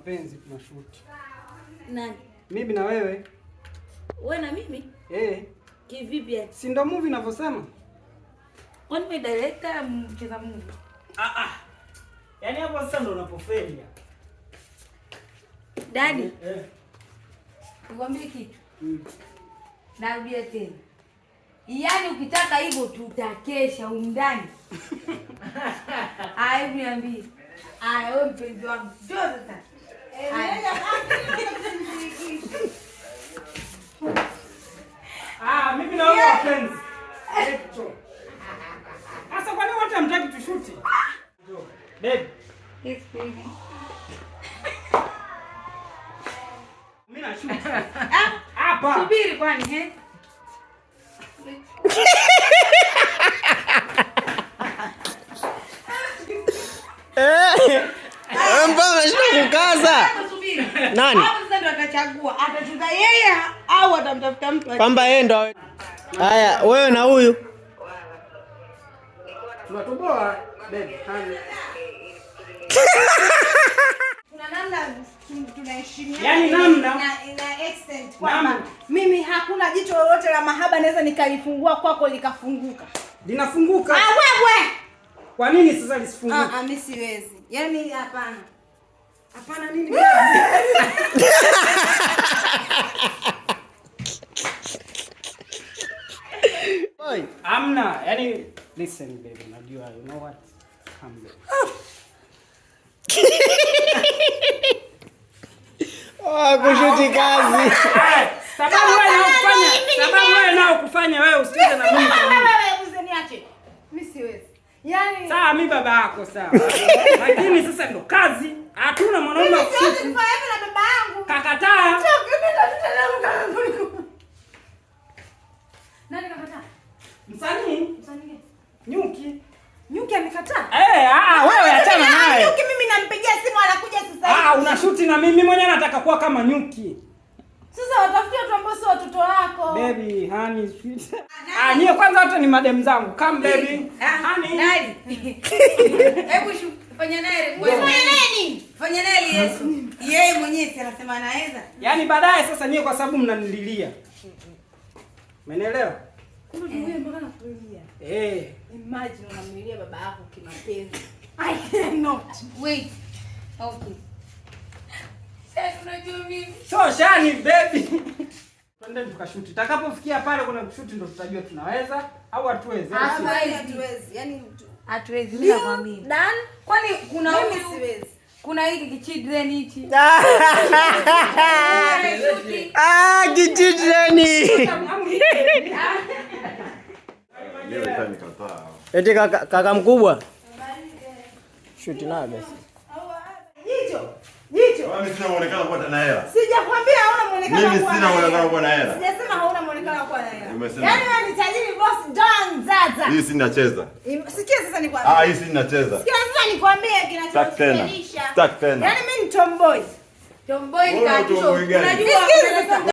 mapenzi tunashoot. Nani? Mimi na wewe. Wewe na mimi? Kivipi? Si ndo movie inavyosema? Kwani wewe director mcheza movie? Yaani hapo sasa ndo unapofeli. Daddy. Nikwambie kitu. Narudia tena. Yaani ukitaka hivyo tutakesha umndani. Hebu niambie. Wewe mpenzi wangu. Njoo sasa. Mimi na wewe wapenzi. Sasa kwa nini wote hamtaki tushuti? Babe. Yes, baby. Mimi na shoot. Hapa. Subiri kwani Mbona unashindwa kukaza? Nani? Hapo sasa ndo atachagua. Atacheza yeye au atamtafuta mtu. Kwamba yeye ndo. Haya, wewe na huyu. Tunatoboa babe. Kuna namna tunaheshimiana. Yaani namna ina extent kwamba mimi hakuna jicho lolote la mahaba naweza nikalifungua kwako likafunguka. Linafunguka. Wewe. Kwa nini sasa lisifunguke? Mimi siwezi. Yaani hapana. Hapana nini? Boy, Amna, yani listen baby, unajua you know what? Come back. kushuti kazi. Sababu wewe nao kufanya wewe usicheze na mimi. Wewe usiniache. Mimi siwezi. Yaani sawa mimi baba yako sawa. Lakini sasa ndo kazi. Hatuna mwanaume wa kushuti. Mimi na baba yangu. Kakataa. Nani kakataa? Msanii? Nyuki. Nyuki amekataa? Wewe achana naye. Nyuki mimi nampigia simu anakuja sasa hivi. Unashuti na mimi mwenyewe nataka kuwa kama nyuki. Sasa watafutia watu ambao sio watoto wako. Baby, honey, sweet. Nyie kwanza wote ni madem zangu. Come baby. Honey. Nani? Hebu fanya naye. Wewe fanya nini? Fanya naye Yesu. Yeye mwenyewe anasema anaweza. Yaani baadaye sasa nyie kwa sababu mnanililia. Umeelewa? Wewe mbona unakulia? Imagine unamlilia baba yako kimapenzi. I cannot. Wait. Okay. Sasa unajua mimi. So shani baby. Twende tukashuti. Takapofikia pale kuna kushuti ndo tutajua tunaweza au hatuwezi. Hatuwezi. Yaani hatuwezi mimi nakwambia. Dan? Kwani kuna mimi siwezi. Kuna hiki kichildren hichi. Kichildren. Eti kaka mkubwa. Shoot na basi. Jicho. Mimi sina muonekano kwa na hela. Sijakwambia hauna muonekano kwa. Mimi sina muonekano kwa na hela. Sijasema hauna muonekano kwa na hela. Yaani wewe ni tajiri boss Don Zaza. Hii si ninacheza. Sikia sasa nikwambie. Hii si ninacheza. Sikia sasa nikwambie kinachokufelisha. Start tena. Yaani mimi ni tomboy. Tomboy ni katisho. Unajua